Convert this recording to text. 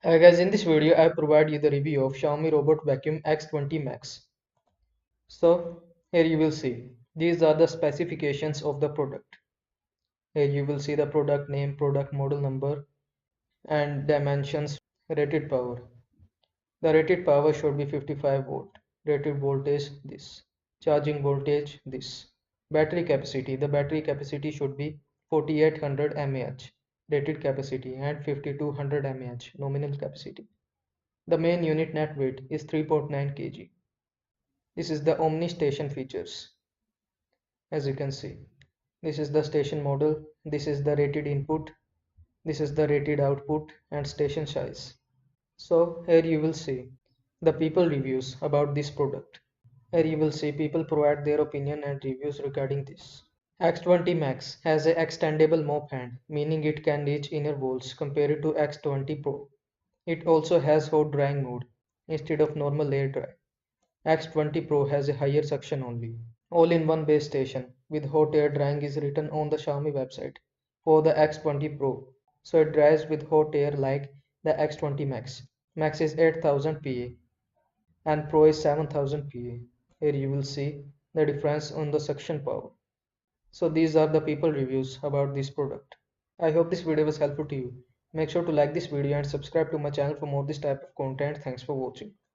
Guys, in this video, I provide you the review of Xiaomi Robot Vacuum X20 Max. So, here you will see. These are the specifications of the product. Here you will see the product name, product model number, and dimensions, rated power. The rated power should be 55 volt. Rated voltage, this. Charging voltage, this. Battery capacity. The battery capacity should be 4800 mAh. Rated capacity and 5200 mAh. Nominal capacity. The main unit net weight is 3.9 kg. This is the Omni station features. As you can see, this is the station model, this is the rated input, this is the rated output and station size. So here you will see the people reviews about this product. Here you will see people provide their opinion and reviews regarding this. X20 Max has a extendable mop hand, meaning it can reach inner walls compared to X20 Pro. It also has hot drying mode instead of normal air dry. X20 Pro has a higher suction only. All-in-one base station with hot air drying is written on the Xiaomi website for the X20 Pro, so it dries with hot air like the X20 Max. Max is 8000 PA and Pro is 7000 PA. Here you will see the difference on the suction power. So these are the people reviews about this product. I hope this video was helpful to you. Make sure to like this video and subscribe to my channel for more this type of content. Thanks for watching.